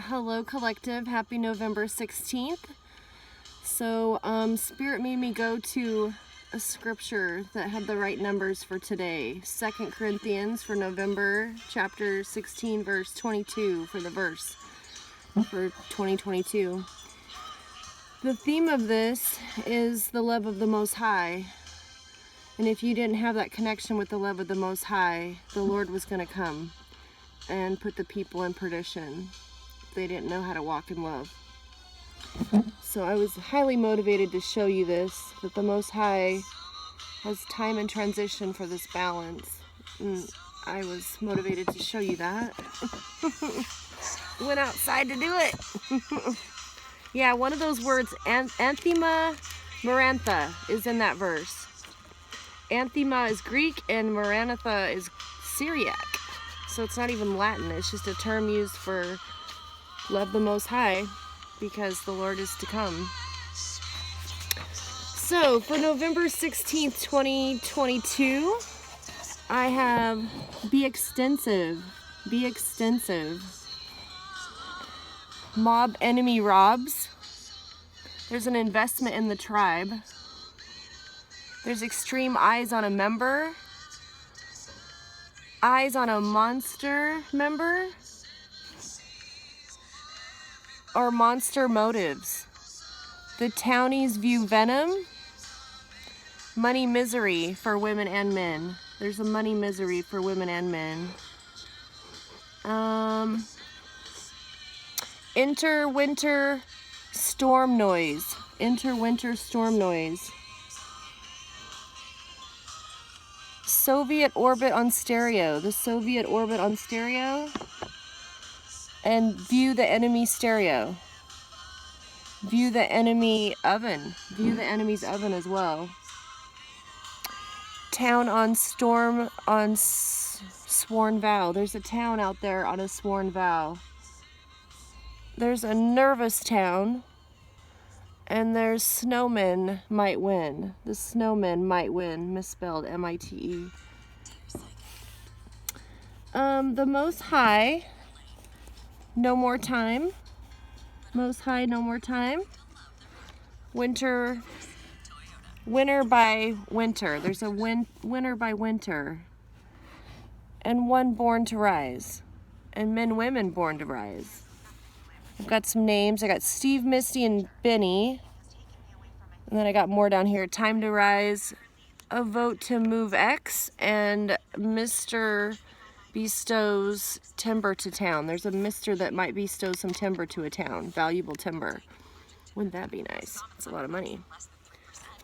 Hello Collective, happy November 16th. So Spirit made me go to a scripture that had the right numbers for today. 2 Corinthians for November, chapter 16, verse 22 for the verse for 2022. The theme of this is the love of the Most High. And if you didn't have that connection with the love of the Most High, the Lord was going to come and put the people in perdition. They didn't know how to walk in love. So I was highly motivated to show you this, that the Most High has time and transition for this balance. And I was motivated to show you that. Went outside to do it. Yeah, one of those words, anthema marantha, is in that verse. Anthema is Greek and Maranatha is Syriac. So it's not even Latin, it's just a term used for love the Most High because the Lord is to come. So for November 16th, 2022, I have Be Extensive. Be extensive. Mob enemy robs. There's an investment in the tribe. There's extreme eyes on a member. Eyes on a monster member. Or monster motives. The townies view venom. Money misery for women and men. There's a money misery for women and men. Interwinter storm noise. Interwinter storm noise. Soviet orbit on stereo. The Soviet orbit on stereo. And view the enemy stereo. View the enemy oven. View the enemy's oven as well. Town on storm on sworn vow. There's a town out there on a sworn vow. There's a nervous town. And there's snowmen might win. The snowmen might win. Misspelled M-I-T-E. The Most High. No more time. Most High, no more time. Winter by winter. There's a winter by winter. And one born to rise. And women born to rise. I've got some names. I got Steve, Misty, and Benny. And then I got more down here. Time to rise. A vote to move X. And Mr. bestows timber to town. There's a Mr. that might bestow some timber to a town. Valuable timber. Wouldn't that be nice? It's a lot of money.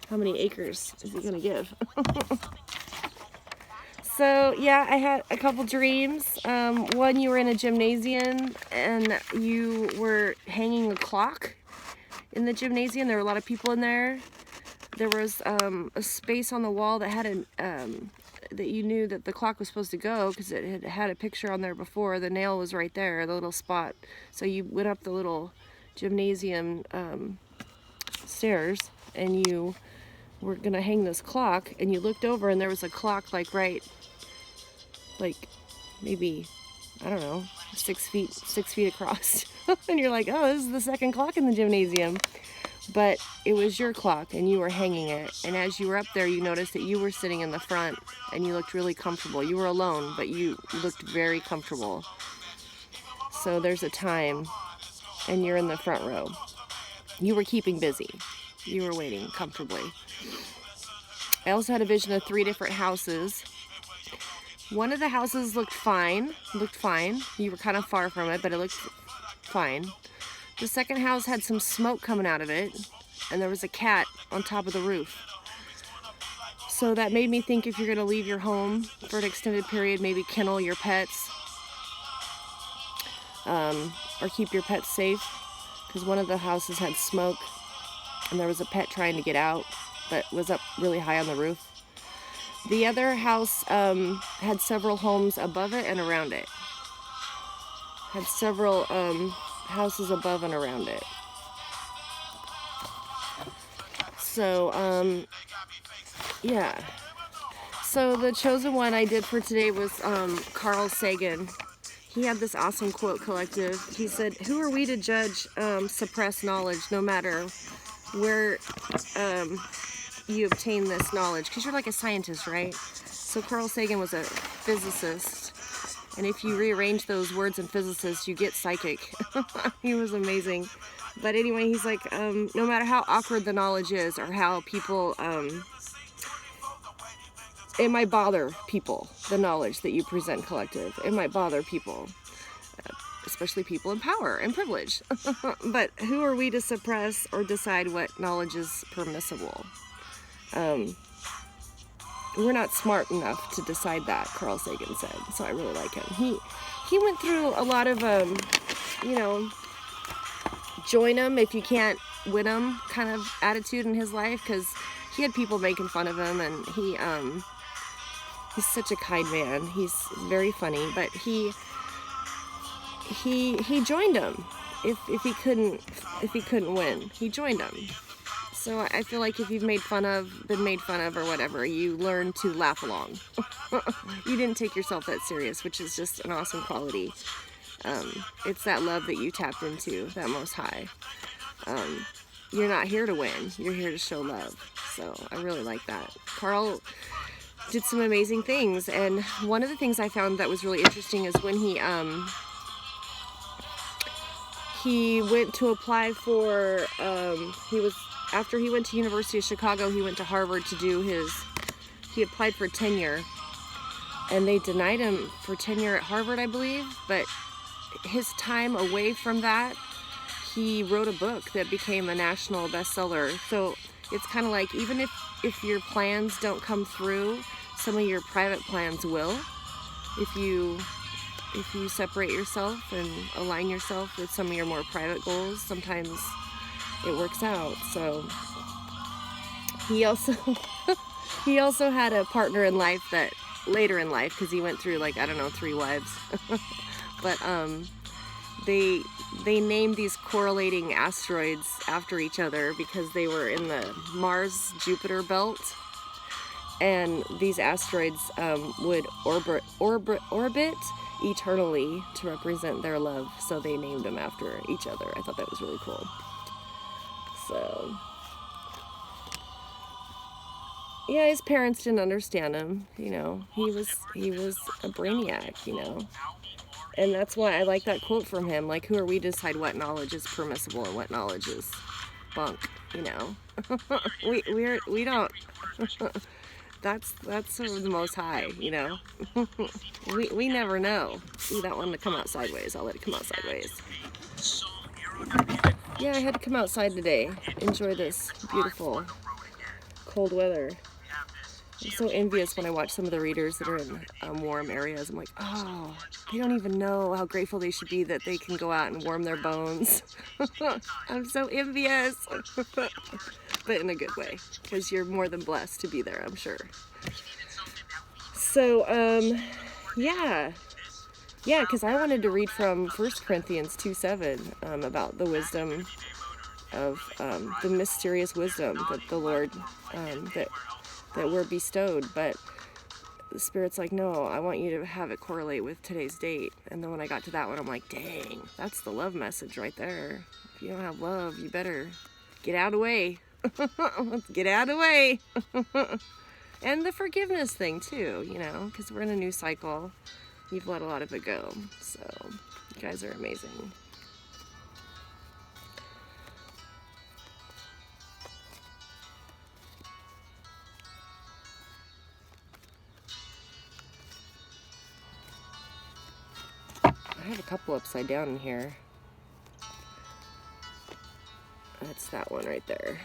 How many acres is he going to give? So, yeah, I had a couple dreams. One, you were in a gymnasium and you were hanging a clock in the gymnasium. There were a lot of people in there. There was a space on the wall that had that you knew that the clock was supposed to go because it had a picture on there before. The nail was right there, the little spot. So you went up the little gymnasium stairs and you were going to hang this clock, and you looked over and there was a clock like maybe, I don't know, 6 feet across. And you're like, oh, this is the second clock in the gymnasium. But it was your clock and you were hanging it. And as you were up there, you noticed that you were sitting in the front and you looked really comfortable. You were alone, but you looked very comfortable. So there's a time and you're in the front row. You were keeping busy. You were waiting comfortably. I also had a vision of 3 different houses. One of the houses looked fine. You were kind of far from it, but it looked fine. The second house had some smoke coming out of it, and there was a cat on top of the roof. So that made me think if you're going to leave your home for an extended period, maybe kennel your pets, or keep your pets safe, because one of the houses had smoke, and there was a pet trying to get out, but was up really high on the roof. The other house had several homes above it and around it. Had several houses above and around it. So, yeah. So the chosen one I did for today was Carl Sagan. he had this awesome quote collective. He said, "Who are we to judge suppressed knowledge, no matter where you obtain this knowledge?" Because you're like a scientist, right? So Carl Sagan was a physicist, and if you rearrange those words in physicist, you get psychic. He was amazing. But anyway, he's like, no matter how awkward the knowledge is, or how people, it might bother people, the knowledge that you present collective. It might bother people, especially people in power and privilege. But who are we to suppress or decide what knowledge is permissible? We're not smart enough to decide that, Carl Sagan said. So I really like him. He went through a lot of, you know, join them if you can't win them kind of attitude in his life, because he had people making fun of him, and he's such a kind man. He's very funny, but he joined them if he couldn't win. He joined them. So I feel like if you've been made fun of or whatever, you learn to laugh along. You didn't take yourself that serious, which is just an awesome quality. It's that love that you tapped into, that Most High. You're not here to win. You're here to show love. So I really like that. Carl did some amazing things, and one of the things I found that was really interesting is when he went to apply for, after he went to University of Chicago, he went to Harvard to do he applied for tenure, and they denied him for tenure at Harvard, I believe, but his time away from that, he wrote a book that became a national bestseller. So it's kind of like, even if your plans don't come through, some of your private plans will. If you separate yourself and align yourself with some of your more private goals, sometimes it works out. So he also had a partner in life that later in life, because he went through, like, I don't know, 3 wives. But they named these correlating asteroids after each other because they were in the Mars-Jupiter belt, and these asteroids would orbit eternally to represent their love, so they named them after each other. I thought that was really cool. So yeah, his parents didn't understand him, you know. He was a brainiac, you know. And that's why I like that quote from him, like, who are we to decide what knowledge is permissible and what knowledge is bunk, you know. we don't. That's sort of the Most High, you know. we never know. Ooh, that one to come out sideways. I'll let it come out sideways. Yeah, I had to come outside today. Enjoy this beautiful cold weather. I'm so envious when I watch some of the readers that are in warm areas. I'm like, oh, they don't even know how grateful they should be that they can go out and warm their bones. I'm so envious. But in a good way, because you're more than blessed to be there, I'm sure. So, yeah, because I wanted to read from 1 Corinthians 2:7 about the wisdom of the mysterious wisdom that the Lord, that we're bestowed, but the Spirit's like, no, I want you to have it correlate with today's date. And then when I got to that one, I'm like, dang, that's the love message right there. If you don't have love, you better get out of the way. Let's get out of the way. And the forgiveness thing too, you know, because we're in a new cycle. You've let a lot of it go, so you guys are amazing. I have a couple upside down in here. That's that one right there.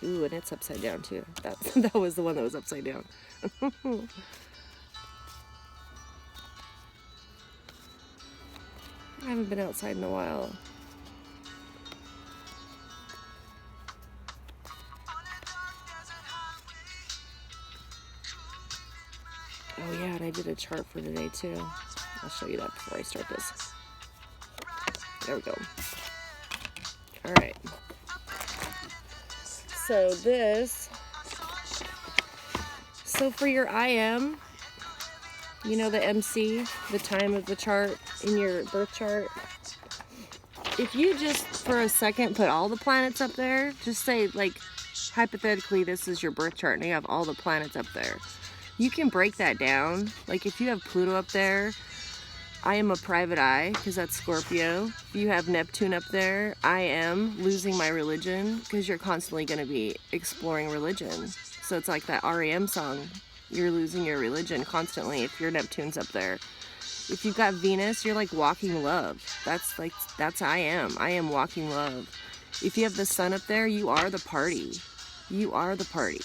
Ooh, and it's upside down too. That was the one that was upside down. I haven't been outside in a while. Oh yeah, and I did a chart for today too. I'll show you that before I start this. There we go. Alright. So for your IM, You know the MC, the time of the chart in your birth chart? If you just for a second put all the planets up there, just say like hypothetically this is your birth chart and you have all the planets up there. You can break that down. Like if you have Pluto up there, I am a private eye because that's Scorpio. If you have Neptune up there, I am losing my religion because you're constantly going to be exploring religion. So it's like that REM song, you're losing your religion constantly if your Neptune's up there. If you've got Venus, you're like walking love. That's I am walking love. If you have the sun up there, you are the party. You are the party.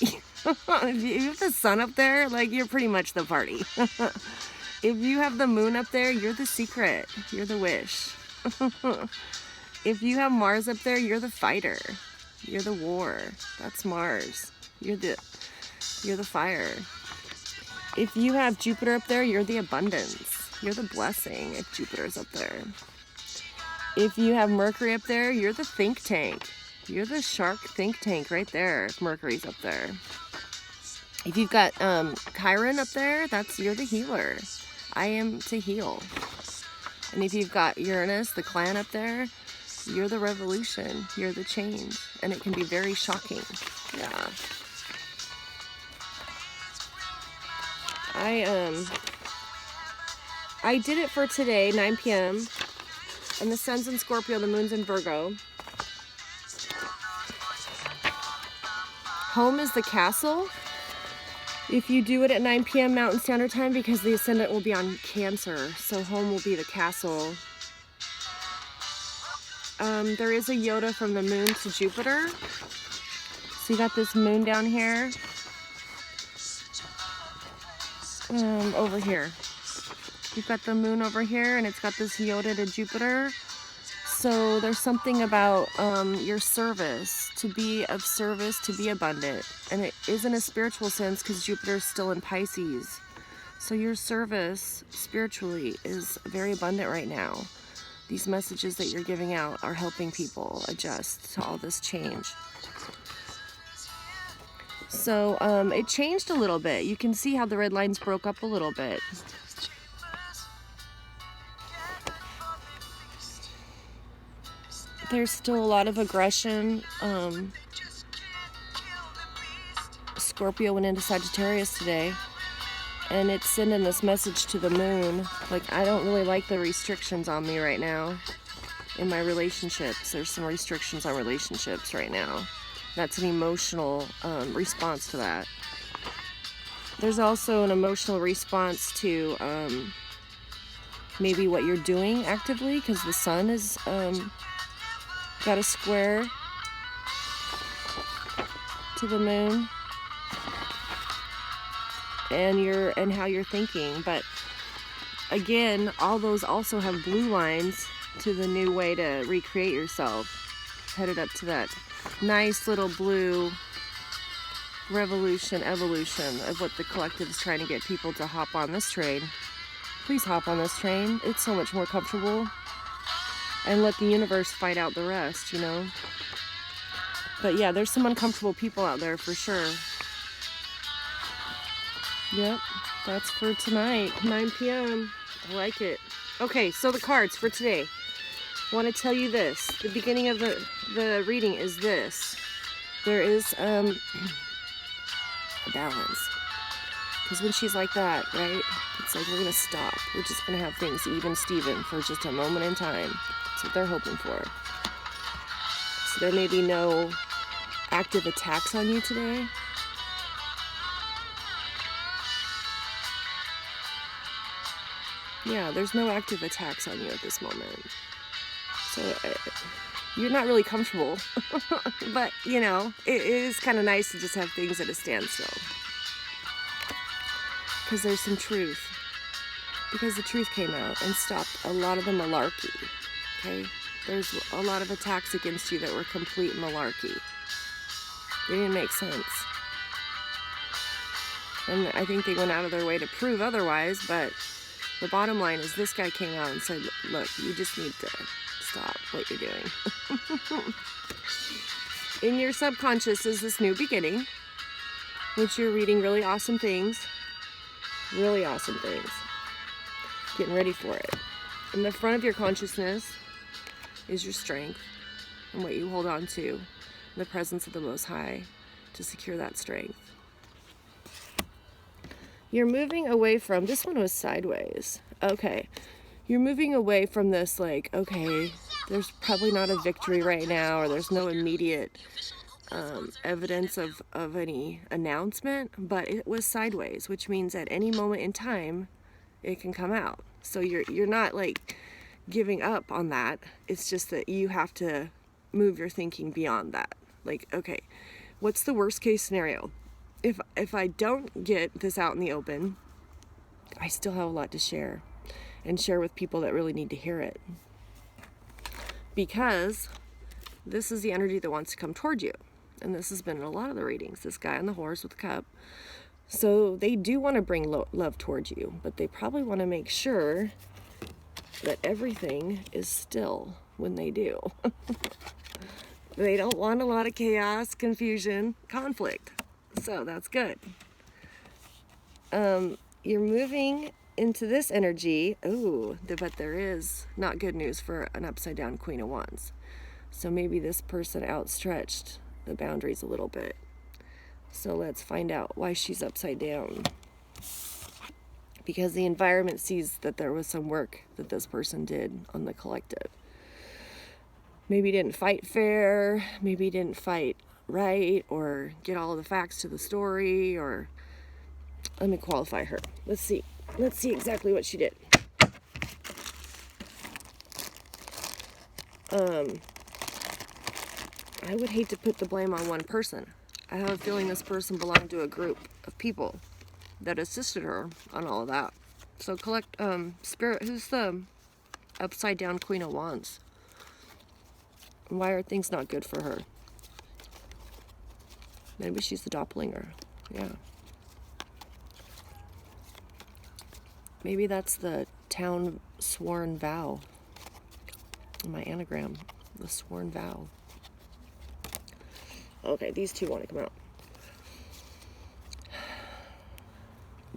If you have the sun up there, like you're pretty much the party. If you have the moon up there, you're the secret. You're the wish. If you have Mars up there, you're the fighter. You're the war. That's Mars. You're the fire. If you have Jupiter up there, you're the abundance. You're the blessing if Jupiter's up there. If you have Mercury up there, you're the think tank. You're the shark think tank right there if Mercury's up there. If you've got Chiron up there, you're the healer. I am to heal. And if you've got Uranus, the clan up there, you're the revolution. You're the change. And it can be very shocking. Yeah. I did it for today, 9 p.m. And the sun's in Scorpio, the moon's in Virgo. Home is the castle. If you do it at 9 p.m. Mountain Standard Time, because the ascendant will be on Cancer, so home will be the castle. There is a Yoda from the moon to Jupiter. So you got this moon down here. Over here. You've got the moon over here, and it's got this Yoda to Jupiter. So there's something about your service, to be of service, to be abundant. And it is in a spiritual sense because Jupiter's still in Pisces. So your service spiritually is very abundant right now. These messages that you're giving out are helping people adjust to all this change. So it changed a little bit. You can see how the red lines broke up a little bit. There's still a lot of aggression. Scorpio went into Sagittarius today, and it's sending this message to the moon. Like, I don't really like the restrictions on me right now in my relationships. There's some restrictions on relationships right now. That's an emotional response to that. There's also an emotional response to maybe what you're doing actively, because the sun is got a square to the moon, and how you're thinking. But again, all those also have blue lines to the new way to recreate yourself, headed up to that nice little blue evolution of what the collective is trying to get people to hop on this train. Please hop on this train. It's so much more comfortable. And let the universe fight out the rest, you know. But yeah, there's some uncomfortable people out there for sure. Yep, that's for tonight, 9 p.m. I like it. Okay, so the cards for today. I want to tell you this. The beginning of the reading is this. There is a balance. Because when she's like that, right, it's like we're going to stop. We're just going to have things even Steven for just a moment in time. That's what they're hoping for. So there may be no active attacks on you today. Yeah, there's no active attacks on you at this moment. So you're not really comfortable. But, you know, it is kind of nice to just have things at a standstill. Because there's some truth. Because the truth came out and stopped a lot of the malarkey. Okay? There's a lot of attacks against you that were complete malarkey. They didn't make sense. And I think they went out of their way to prove otherwise, but the bottom line is this guy came out and said, look, you just need to stop what you're doing. In your subconscious is this new beginning, which you're reading really awesome things. Really awesome things. getting ready for it. In the front of your consciousness is your strength and what you hold on to in the presence of the Most High to secure that strength. You're moving away from, this one was sideways. Okay. You're moving away from this, like, okay, there's probably not a victory right now, or there's no immediate evidence of any announcement, but it was sideways, which means at any moment in time, it can come out. So you're not like giving up on that. It's just that you have to move your thinking beyond that. Like, okay, what's the worst case scenario? If I don't get this out in the open, I still have a lot to share, and share with people that really need to hear it. Because this is the energy that wants to come toward you. And this has been in a lot of the readings, this guy on the horse with the cup. So they do want to bring love towards you, but they probably want to make sure that everything is still when they do. They don't want a lot of chaos, confusion, conflict. So that's good. You're moving into this energy. Oh, but there is not good news for an upside down Queen of Wands. So maybe this person outstretched the boundaries a little bit. So let's find out why she's upside down. Because the environment sees that there was some work that this person did on the collective. Maybe didn't fight fair, maybe didn't fight right, or get all of the facts to the story, or let me qualify her. Let's see exactly what she did. I would hate to put the blame on one person. I have a feeling this person belonged to a group of people that assisted her on all of that. So Spirit, who's the upside down Queen of Wands? Why are things not good for her? Maybe she's the doppelganger. Yeah. Maybe that's the town sworn vow. In my anagram, the sworn vow. Okay, these two want to come out.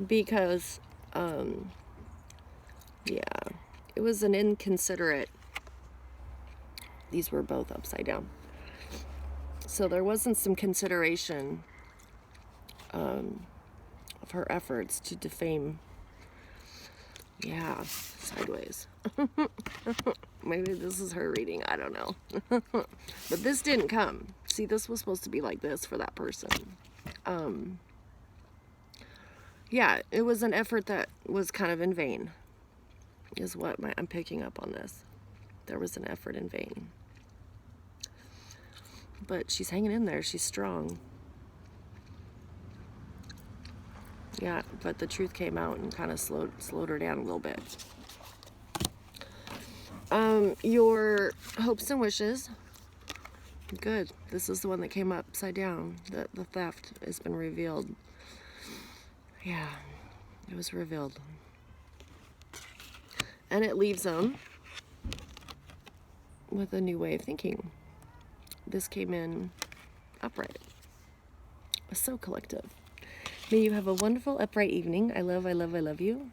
Because, yeah, it was an inconsiderate. These were both upside down. So there wasn't some consideration of her efforts to defame. Yeah, sideways. Maybe this is her reading. I don't know. But this didn't come. See, this was supposed to be like this for that person. Yeah, it was an effort that was kind of in vain, is what I'm picking up on this. There was an effort in vain. But she's hanging in there. She's strong. Yeah, but the truth came out and kind of slowed her down a little bit. Your hopes and wishes. Good. This is the one that came upside down. The theft has been revealed. Yeah, it was revealed. And it leaves them with a new way of thinking. This came in upright. So collective. May you have a wonderful upright evening. I love you.